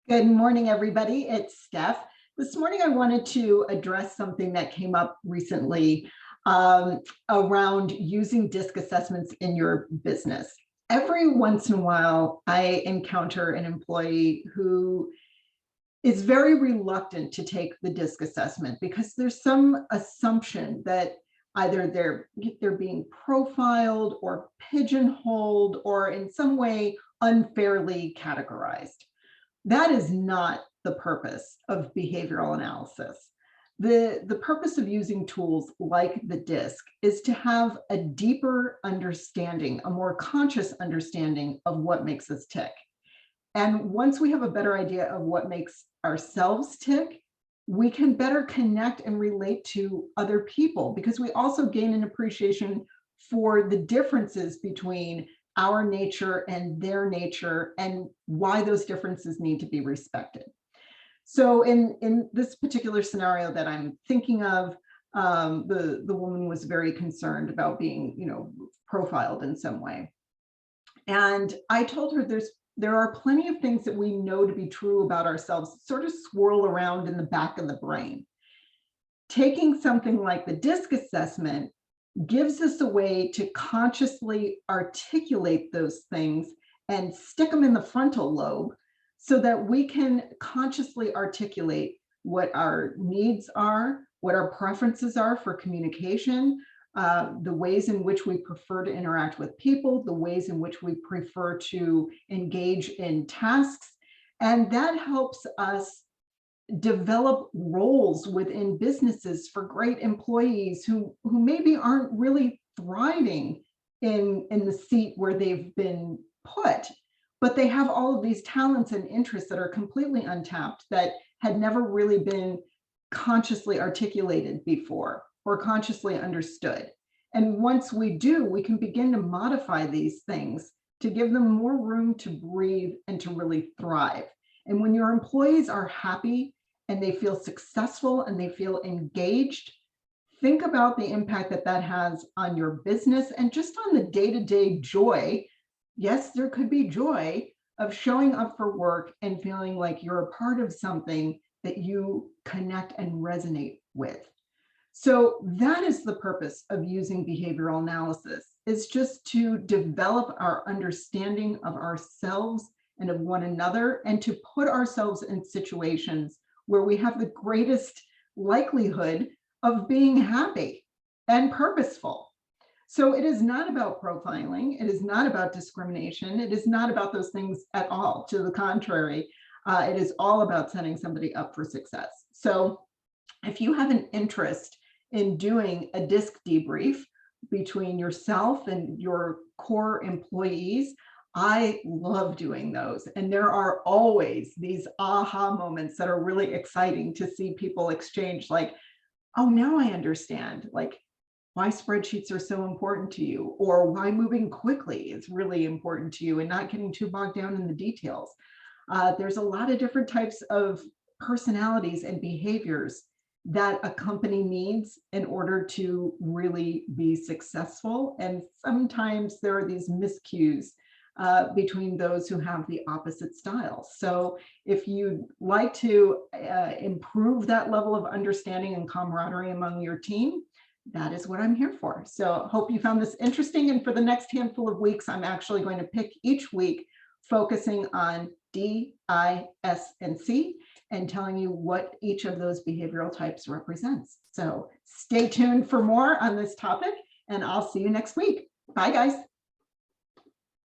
Good morning, everybody. It's Steph. This morning, I wanted to address something that came up recently around using DISC assessments in your business. Every once in a while, I encounter an employee who is very reluctant to take the DISC assessment because there's some assumption that either they're being profiled or pigeonholed or in some way unfairly categorized. That is not the purpose of behavioral analysis. The purpose of using tools like the DISC is to have a deeper understanding, a more conscious understanding of what makes us tick. And once we have a better idea of what makes ourselves tick, we can better connect and relate to other people because we also gain an appreciation for the differences between our nature and their nature and why those differences need to be respected. So in this particular scenario that I'm thinking of, the woman was very concerned about being, profiled in some way. And I told her there are plenty of things that we know to be true about ourselves that sort of swirl around in the back of the brain. Taking something like the DISC assessment gives us a way to consciously articulate those things and stick them in the frontal lobe so that we can consciously articulate what our needs are, what our preferences are for communication, the ways in which we prefer to interact with people, the ways in which we prefer to engage in tasks. And that helps us develop roles within businesses for great employees who maybe aren't really thriving in the seat where they've been put, but they have all of these talents and interests that are completely untapped that had never really been consciously articulated before or consciously understood. And once we do, we can begin to modify these things to give them more room to breathe and to really thrive. And when your employees are happy and they feel successful and they feel engaged, think about the impact that that has on your business and just on the day-to-day joy. Yes, there could be joy of showing up for work and feeling like you're a part of something that you connect and resonate with. So that is the purpose of using behavioral analysis, is just to develop our understanding of ourselves and of one another, and to put ourselves in situations where we have the greatest likelihood of being happy and purposeful. So it is not about profiling. It is not about discrimination. It is not about those things at all. To the contrary, it is all about setting somebody up for success. So if you have an interest in doing a DISC debrief between yourself and your core employees, I love doing those. And there are always these aha moments that are really exciting to see people exchange, like, oh, now I understand, like, why spreadsheets are so important to you, or why moving quickly is really important to you and not getting too bogged down in the details. There's a lot of different types of personalities and behaviors that a company needs in order to really be successful. And sometimes there are these miscues between those who have the opposite styles. So if you'd like to improve that level of understanding and camaraderie among your team, that is what I'm here for. So hope you found this interesting. And for the next handful of weeks, I'm actually going to pick each week focusing on D, I, S, and C, and telling you what each of those behavioral types represents. So stay tuned for more on this topic, and I'll see you next week. Bye, guys.